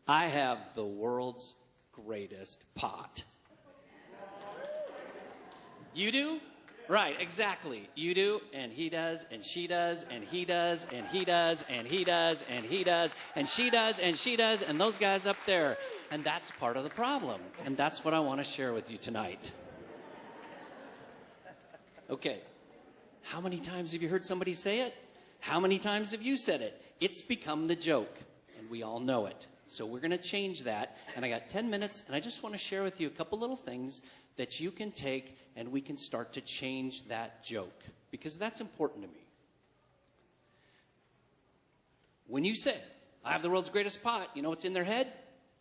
I have the world's greatest pot. You do? Right, exactly. You do, and he does, and she does, and he does, and he does, and he does, and he does, and she does, and she does, and those guys up there. And that's part of the problem. And that's what I want to share with you tonight. Okay. How many times have you heard somebody say it? How many times have you said it? It's become the joke, and we all know it. So we're going to change that. And I got 10 minutes, and I just want to share with you a couple little things that you can take, and we can start to change that joke, because that's important to me. When you say, I have the world's greatest pot, you know what's in their head?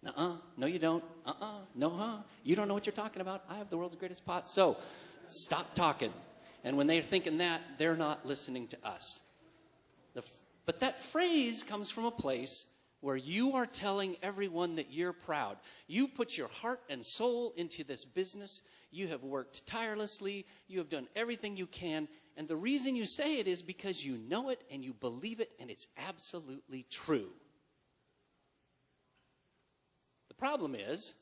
No you don't. No, you don't know what you're talking about. I have the world's greatest pot. So stop talking. And when they're thinking that, they're not listening to us. But that phrase comes from a place where you are telling everyone that you're proud. You put your heart and soul into this business. You have worked tirelessly. You have done everything you can. And the reason you say it is because you know it and you believe it, and it's absolutely true. The problem is,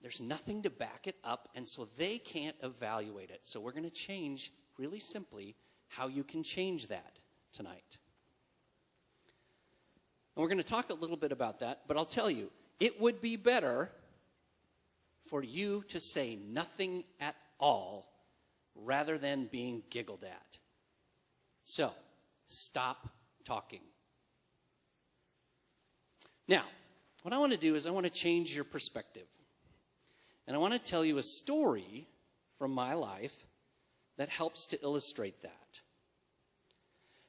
there's nothing to back it up, and so they can't evaluate it. So we're going to change, really simply, how you can change that tonight. And we're going to talk a little bit about that, but I'll tell you, it would be better for you to say nothing at all rather than being giggled at. So, stop talking. Now, what I want to do is I want to change your perspective. And I want to tell you a story from my life that helps to illustrate that.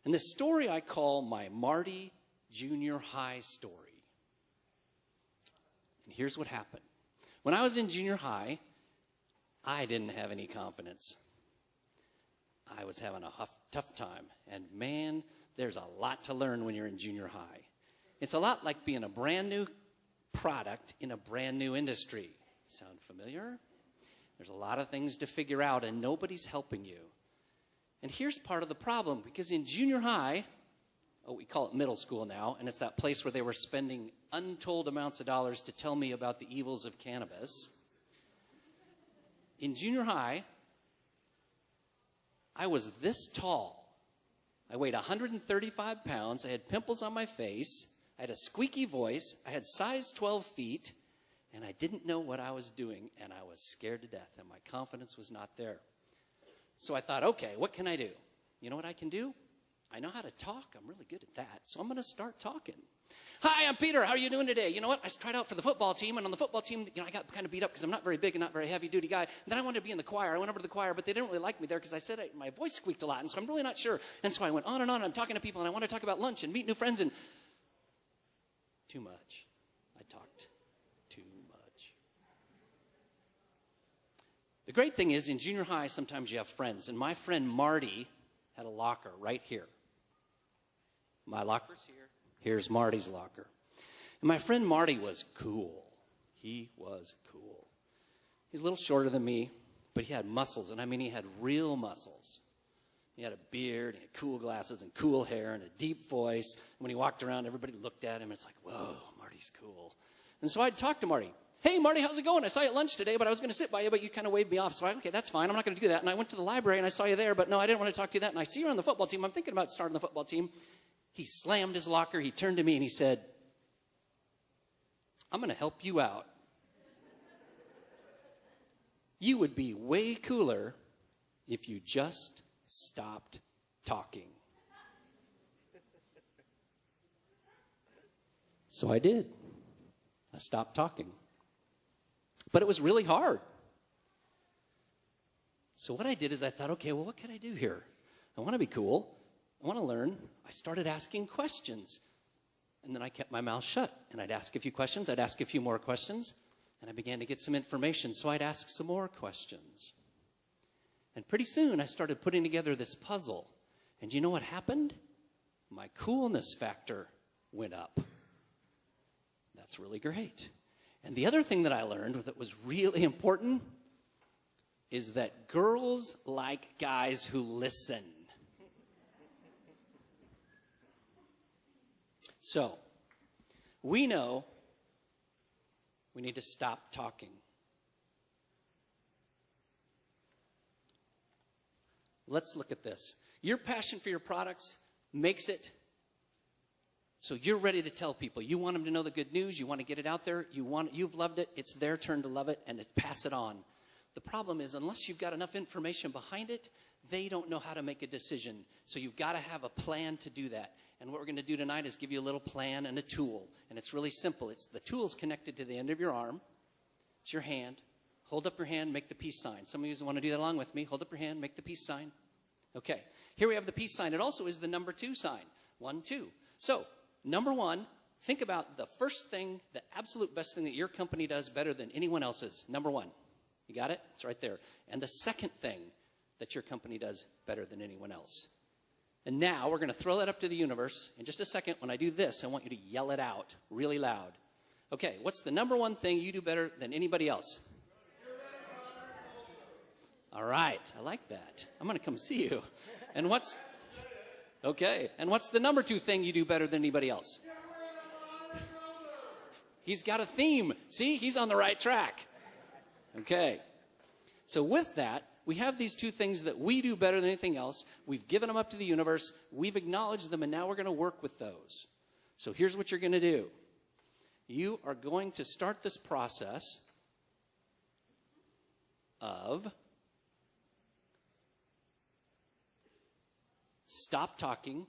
And this story I call my Marty junior high story. And here's what happened. When I was in junior high, I didn't have any confidence. I was having a tough time. And man, there's a lot to learn when you're in junior high. It's a lot like being a brand new product in a brand new industry. Sound familiar? There's a lot of things to figure out, and nobody's helping you. And here's part of the problem, because in junior high, we call it middle school now, and it's that place where they were spending untold amounts of dollars to tell me about the evils of cannabis. In junior high, I was this tall. I weighed 135 pounds. I had pimples on my face. I had a squeaky voice. I had size 12 feet. And I didn't know what I was doing, and I was scared to death, and my confidence was not there. So I thought, okay, what can I do? You know what I can do? I know how to talk. I'm really good at that. So I'm going to start talking. Hi, I'm Peter. How are you doing today? You know what? I tried out for the football team, and on the football team, I got kind of beat up because I'm not very big and not very heavy-duty guy. And then I wanted to be in the choir. I went over to the choir, but they didn't really like me there because I said my voice squeaked a lot, and so I'm really not sure. And so I went on, and I'm talking to people, and I want to talk about lunch and meet new friends, and too much. I talked too much. The great thing is, in junior high, sometimes you have friends, and my friend Marty had a locker right here. My locker's here. Here's Marty's locker. And my friend Marty was cool. He was cool. He's a little shorter than me, but he had muscles. And I mean, he had real muscles. He had a beard, and he had cool glasses, and cool hair, and a deep voice. When he walked around, everybody looked at him, and it's like, whoa, Marty's cool. And so I'd talk to Marty. Hey, Marty, how's it going? I saw you at lunch today, but I was going to sit by you, but you kind of waved me off. So okay, that's fine. I'm not going to do that. And I went to the library, and I saw you there, but no, I didn't want to talk to you that. And I see you on the football team. I'm thinking about starting the football team. He slammed his locker. He turned to me, and he said, I'm going to help you out. You would be way cooler if you just stopped talking. So I did. I stopped talking. But it was really hard. So what I did is I thought, okay, well, what can I do here? I want to be cool. I want to learn. I started asking questions. And then I kept my mouth shut. And I'd ask a few questions. I'd ask a few more questions. And I began to get some information. So I'd ask some more questions. And pretty soon I started putting together this puzzle. And you know what happened? My coolness factor went up. That's really great. And the other thing that I learned that was really important is that girls like guys who listen. So, we know We need to stop talking. Let's look at this. Your passion for your products makes it so you're ready to tell people. You want them to know the good news. You want to get it out there. You've loved it. It's their turn to love it and to pass it on. The problem is, unless you've got enough information behind it, they don't know how to make a decision. So you've got to have a plan to do that. And what we're going to do tonight is give you a little plan and a tool. And it's really simple. The tool's connected to the end of your arm. It's your hand. Hold up your hand, make the peace sign. Some of you want to do that along with me. Hold up your hand, make the peace sign. Okay. Here we have the peace sign. It also is the number 2 sign. 1, 2. So, number 1, think about the first thing, the absolute best thing that your company does better than anyone else's. Number 1. You got it? It's right there. And the second thing that your company does better than anyone else. And now we're going to throw that up to the universe. In just a second, when I do this, I want you to yell it out really loud. Okay, what's the number 1 thing you do better than anybody else? All right, I like that. I'm going to come see you. And what's the number 2 thing you do better than anybody else? He's got a theme. See, he's on the right track. Okay. So with that, we have these 2 things that we do better than anything else. We've given them up to the universe. We've acknowledged them, and now we're going to work with those. So here's what you're going to do. You are going to start this process of stop talking,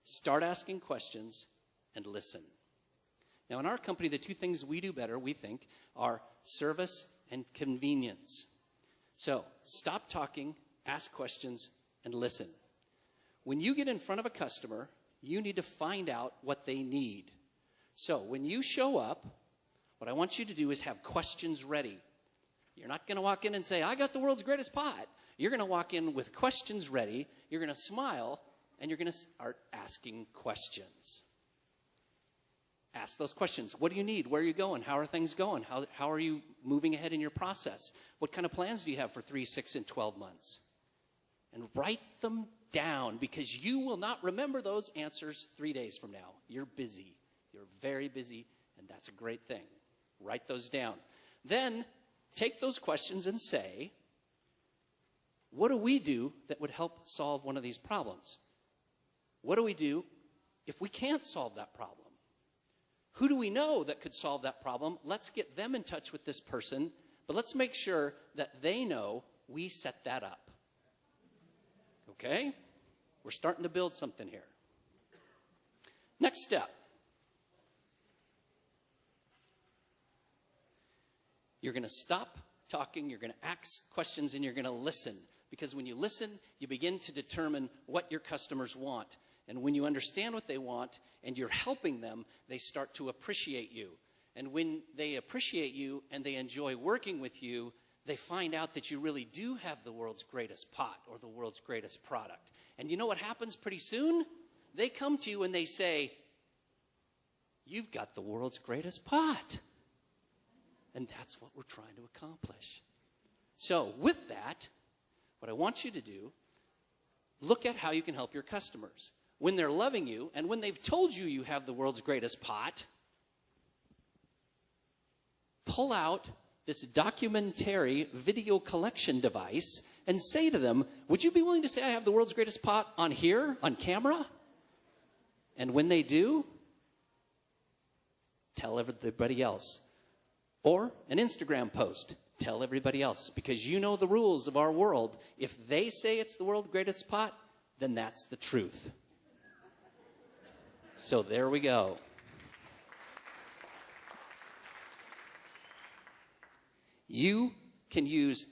start asking questions, and listen. Now, in our company, the 2 things we do better, we think, are service and convenience. So, stop talking, ask questions, and listen. When you get in front of a customer, you need to find out what they need. So, when you show up, what I want you to do is have questions ready. You're not going to walk in and say, I got the world's greatest pot. You're going to walk in with questions ready. You're going to smile, and you're going to start asking questions. Ask those questions. What do you need? Where are you going? How are things going? How are you moving ahead in your process? What kind of plans do you have for 3, 6, and 12 months? And write them down, because you will not remember those answers 3 days from now. You're busy. You're very busy, and that's a great thing. Write those down. Then take those questions and say, what do we do that would help solve one of these problems? What do we do if we can't solve that problem? Who do we know that could solve that problem? Let's get them in touch with this person, but let's make sure that they know we set that up. Okay? We're starting to build something here. Next step. You're going to stop talking, you're going to ask questions, and you're going to listen. Because when you listen, you begin to determine what your customers want. And when you understand what they want and you're helping them, they start to appreciate you. And when they appreciate you and they enjoy working with you, they find out that you really do have the world's greatest pot or the world's greatest product. And you know what happens pretty soon? They come to you and they say, you've got the world's greatest pot. And that's what we're trying to accomplish. So with that, what I want you to do, look at how you can help your customers. When they're loving you and when they've told you you have the world's greatest pot, pull out this documentary video collection device and say to them, would you be willing to say I have the world's greatest pot on here, on camera? And when they do, tell everybody else. Or an Instagram post, tell everybody else. Because you know the rules of our world. If they say it's the world's greatest pot, then that's the truth. So there we go. You can use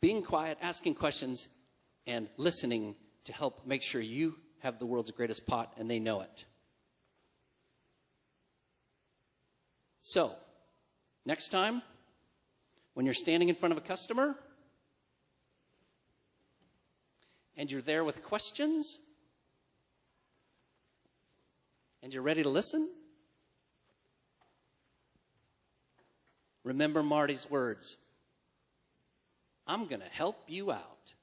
being quiet, asking questions, and listening to help make sure you have the world's greatest pot and they know it. So, next time, when you're standing in front of a customer and you're there with questions and you're ready to listen, remember Marty's words. I'm going to help you out.